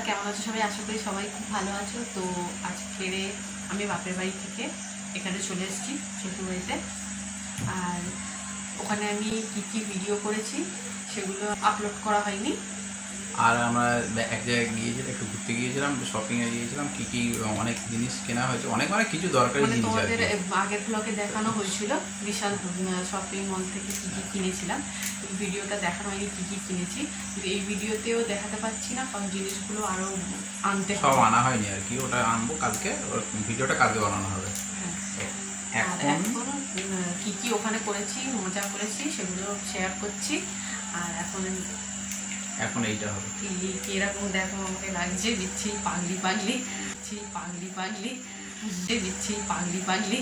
কেমন আছো সবাই? আশা করি সবাই খুব ভালো আছো। তো আজকে আমি বাপের বাড়ি থেকে এখানে চলে এসেছি শ্বশুর বাড়িতে। আর ওখানে আমি কী কী ভিডিও করেছি সেগুলো আপলোড করা হয়নি। আর আমরা এক জায়গায় গিয়েছিলাম, একটু ঘুরতে গিয়েছিলাম, শপিংয়ে গিয়েছিলাম, কী কী অনেক জিনিস কেনা হয়েছে, অনেক কিছু দরকারি জিনিস। তোমাদের আগের ব্লগে দেখানো হয়েছিল বিশাল শপিং মল থেকে কী কী কিনেছিলাম। ভিডিওটা দেখানো হয়নি কী কী কিনেছি, এই ভিডিওতেও দেখাতে পারছি না কারণ জিনিসগুলো আরও আনতে সব আনা হয়নি আর কি। ওটা আনবো কালকে, ভিডিওটা কালকে বানানো হবে। এখন কী কী ওখানে করেছি, মজা করেছি সেগুলো শেয়ার করছি। আর এখন এইটা হবে কিরকম দেখো আমাকে লাগছে, দিচ্ছি পাগলি পাগলি, দিচ্ছি পাগলি পাগলি।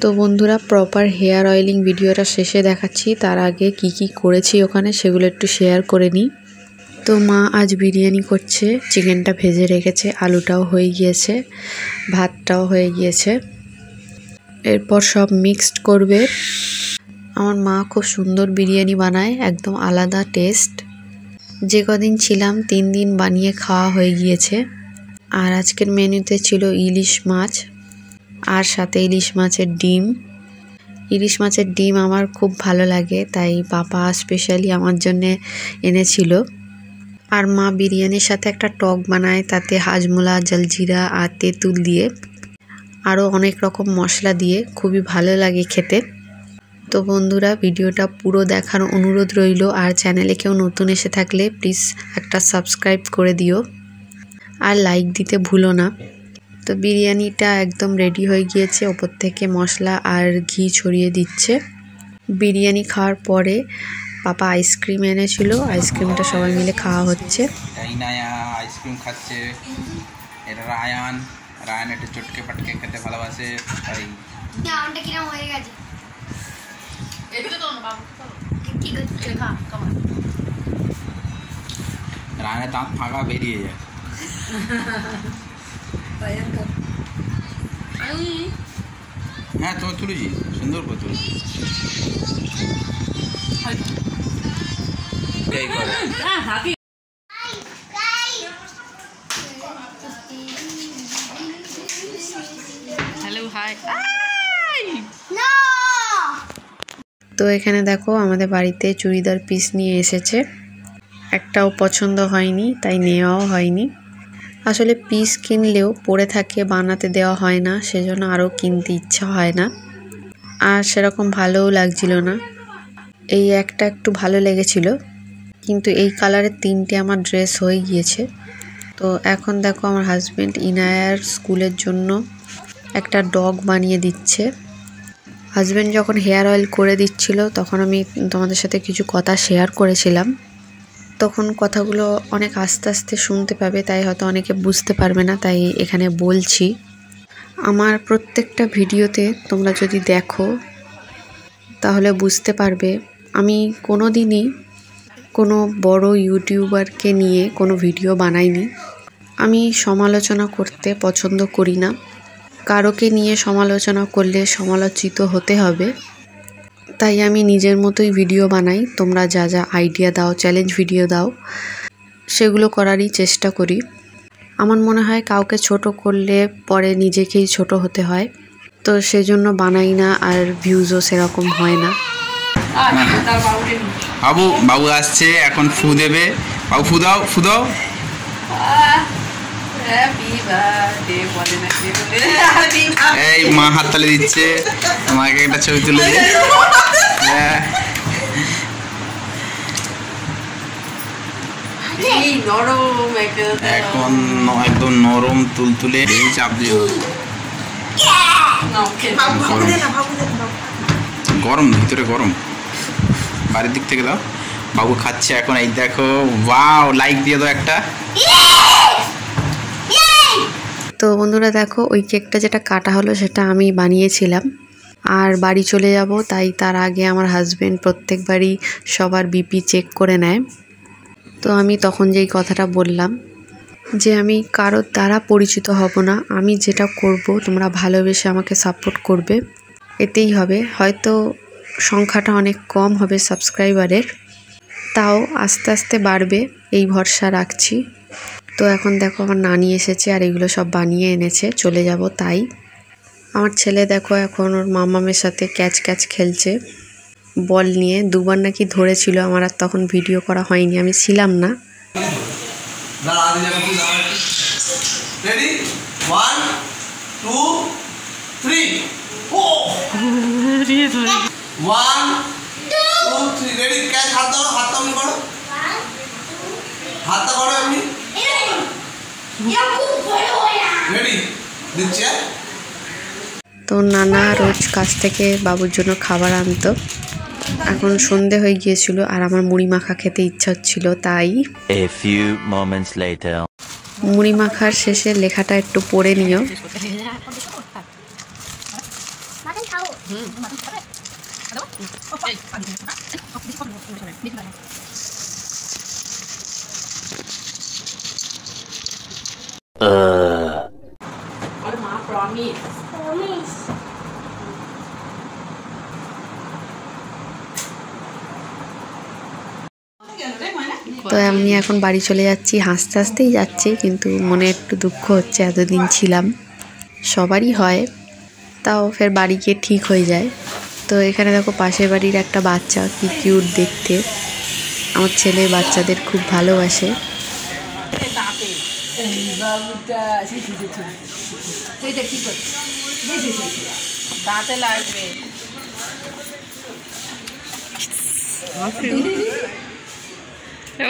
তো বন্ধুরা, প্রপার হেয়ার অয়েলিং ভিডিওটা শেষে দেখাচ্ছি। তার আগে কি কি করেছি ওখানে সেগুলো একটু শেয়ার করে নিই। তো মা আজ বিরিয়ানি করছে, চিকেনটা ভেজে রেখেছে, আলুটাও হয়ে গিয়েছে, ভাতটাও হয়ে গিয়েছে। এরপর সব মিক্সড করবে। আমার মা খুব সুন্দর বিরিয়ানি বানায়, একদম আলাদা টেস্ট। যে কদিন ছিলাম 3 দিন বানিয়ে খাওয়া হয়ে গিয়েছে। আর আজকের মেনুতে ছিল ইলিশ মাছ আর সাথে ইলিশ মাছের ডিম। ইলিশ মাছের ডিম আমার খুব ভালো লাগে, তাই পাপা স্পেশালি আমার জন্যে এনেছিল। আর মা বিরিয়ানির সাথে একটা টক বানায়, তাতে হাজমোলা, জলজিরা আর তেঁতুল দিয়ে আরও অনেক রকম মশলা দিয়ে, খুবই ভালো লাগে খেতে। তো বন্ধুরা, ভিডিওটা পুরো দেখার অনুরোধ রইল। আর চ্যানেলে কেউ নতুন এসে থাকলে প্লিজ একটা সাবস্ক্রাইব করে দিও আর লাইক দিতে ভুলো না। তো বিরিয়ানিটা একদম রেডি হয়ে গিয়েছে, ওপর থেকে মশলা আর ঘি ছড়িয়ে দিচ্ছে। বিরিয়ানি খাওয়ার পরে পাপা আইসক্রিম এনেছিল, আইসক্রিমটা সবাই মিলে খাওয়া হচ্ছে। আইসক্রিম খাচ্ছে, এটা রায়ান একটু চটকে পাটকে খেতে ভালোবাসে। রায়নের দাঁত ফাঁকা বেরিয়ে যায়। হ্যাঁ, তোমার তুলেছি, সুন্দর করে তুলেছি। Hello, hi. তো এখানে দেখো আমাদের বাড়িতে চুড়িদার পিস নিয়ে এসেছে, একটাও পছন্দ হয়নি তাই নেওয়াও হয়নি। আসলে পিস কিনলেও পরে থাকে, বানাতে দেওয়া হয় না, সেজন্য আরও কিনতে ইচ্ছা হয় না। আর সেরকম ভালোও লাগছিল না। এই একটা একটু ভালো লেগেছিল, কিন্তু এই কালারের 3টে আমার ড্রেস হয়ে গিয়েছে। তো এখন দেখো আমার হাজব্যান্ড ইনায়ার স্কুলের জন্য একটা ডগ বানিয়ে দিচ্ছে। হাজব্যান্ড যখন হেয়ার অয়েল করে দিচ্ছিল তখন আমি তোমাদের সাথে কিছু কথা শেয়ার করেছিলাম। তখন কথাগুলো অনেক আস্তে আস্তে শুনতে পাবে, তাই হয়তো অনেকে বুঝতে পারবে না, তাই এখানে বলছি। আমার প্রত্যেকটা ভিডিওতে তোমরা যদি দেখো তাহলে বুঝতে পারবে আমি কোনো দিনই কোনো বড় ইউটিউবারকে নিয়ে কোনো ভিডিও বানাইনি। আমি সমালোচনা করতে পছন্দ করি না। কারোকে নিয়ে সমালোচনা করলে সমালোচিত হতে হবে, তাই আমি নিজের মতোই ভিডিও বানাই। তোমরা যা যা আইডিয়া দাও, চ্যালেঞ্জ ভিডিও দাও, সেগুলো করারই চেষ্টা করি। আমার মনে হয় কাউকে ছোট করলে পরে নিজেকেই ছোট হতে হয়, তো সেজন্য বানাই না, আর ভিউজও সেরকম হয় না। বাবু আসছে, এখন ফু দেবে। বাবু ফু দাও, ফু দাও। এই মা হাত তালে দিচ্ছে, আমাকে একটা ছবি তুলে দে। এখন একদম নরম তুলতুলে চাপ দিও। গরম, ভিতরে গরম, বাড়ির দিক থেকে দাও। বাবু খাচ্ছে এখন, এই দেখো। ওয়াও, লাইক দিয়ে দাও একটা। তো বন্ধুরা দেখো, ওই কেকটা যেটা কাটা হলো সেটা আমি বানিয়েছিলাম। আর বাড়ি চলে যাব, তাই তার আগে আমার হাজব্যান্ড প্রত্যেকবারই সবার বিপি চেক করে নেয়। তো আমি তখন যেই কথাটা বললাম যে আমি কারোর দ্বারা পরিচিত হব না, আমি যেটা করব তোমরা ভালোবেসে আমাকে সাপোর্ট করবে, এতেই হবে। হয়তো সংখ্যাটা অনেক কম হবে সাবস্ক্রাইবারের, তাও আস্তে আস্তে বাড়বে এই ভরসা রাখছি। তো এখন দেখো আমার নানি এসেছে আর এগুলো সব বানিয়ে এনেছে, চলে যাব তাই। আমার ছেলে দেখো এখন ওর মামামের সাথে ক্যাচ ক্যাচ খেলছে বল নিয়ে। দুবার নাকি ধরেছিল, আমার আর তখন ভিডিও করা হয়নি, আমি ছিলাম না। তো নানা রোজ কাছ থেকে বাবুর জন্য খাবার আনতো। এখন সন্ধে হয়ে গিয়েছিল আর আমার মুড়ি মাখা খেতে ইচ্ছা হচ্ছিল, তাই মুড়ি মাখার শেষে লেখাটা একটু পড়ে নিও। তো আমি এখন বাড়ি চলে যাচ্ছি, হাসতে হাসতেই যাচ্ছি, কিন্তু মনে একটু দুঃখ হচ্ছে, এতদিন ছিলাম, সবারই হয়, তাও ফের বাড়ি গিয়ে ঠিক হয়ে যায়। তো এখানে দেখো পাশের বাড়ির একটা বাচ্চা, কি কিউট দেখতে। আমার ছেলে বাচ্চাদের খুব ভালোবাসে। দাঁতে লাগবে।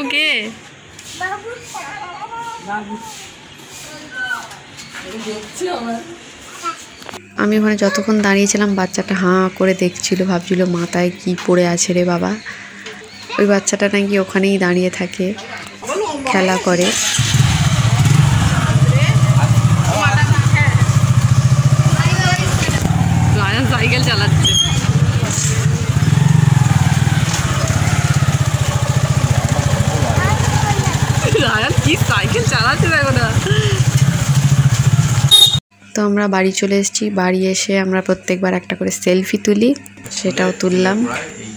ওকে আমি ওখানে যতক্ষণ দাঁড়িয়েছিলাম বাচ্চাটা হাঁ করে দেখছিল, ভাবছিল মাথায় কি পড়ে আছে রে বাবা। ওই বাচ্চাটা নাকি ওখানেই দাঁড়িয়ে থাকে, খেলা করে। সাইকেল চালাচ্ছে। কি সাইকেল চালাচ্ছে দেখো না। তো আমরা বাড়ি চলে এসেছি। বাড়ি এসে আমরা প্রত্যেকবার একটা করে সেলফি তুলি, সেটাও তুললাম। এই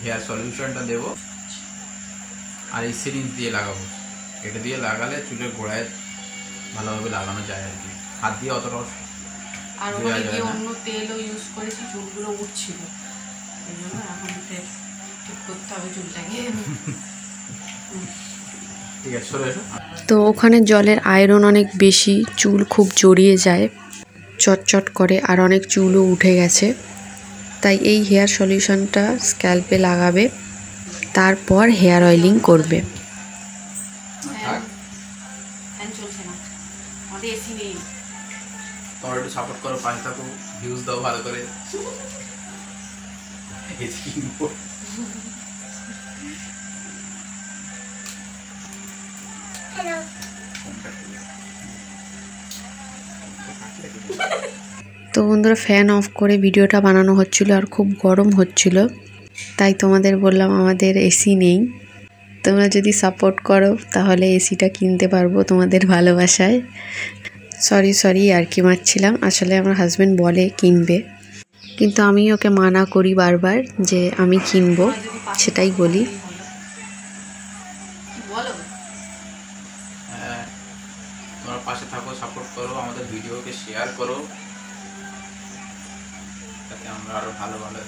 হেয়ার সলিউশনটা দেবো আর এই সিরিঞ্জ দিয়ে লাগাবো। এটা দিয়ে লাগালে চুলের গোড়ায় ভালোভাবে লাগানো যায় আর কি, হাত দিয়ে অতটা। আর ওখানে গিয়ে অন্য তেলও ইউজ করেছি, চুলগুলো উঠছিল, এই জন্য এখন ঠিক করতে হবে চুলটাকে। ঠিক আছে, চলে এসো। তো ওখানে জলের আয়রন অনেক বেশি, চুল খুব জড়িয়ে যায়, চটচট করে, আর অনেক চুলও উঠে গেছে। তাই এই হেয়ার সলিউশনটা স্ক্যাল্পে লাগাবে, তারপর হেয়ার অয়েলিং করবে। ফ্যান চলছে না, আমাদের এসি নেই। তোমরা একটু সাপোর্ট করো, পাশে থাকো, ভিউজ দাও ভালো করে। এসি কিনবো। তো বন্ধুরা ফ্যান অফ করে ভিডিওটা বানানো হচ্ছিল আর খুব গরম হচ্ছিল, তাই তোমাদের বললাম আমাদের এসি নেই। তোমরা যদি সাপোর্ট করো তাহলে এসিটা কিনতে পারবো তোমাদের ভালোবাসায়। সরি আর কি মারছিলাম, আসলে আমার হাজব্যান্ড বলে কিনবে, কিন্তু আমি ওকে মানা করি বারবার যে আমি কিনবো, সেটাই বলি। হ্যাঁ, তোমরা পাশে থাকো, সাপোর্ট করো, আমাদের ভিডিওকে শেয়ার করো, যাতে আমরা আরো ভালো ভালো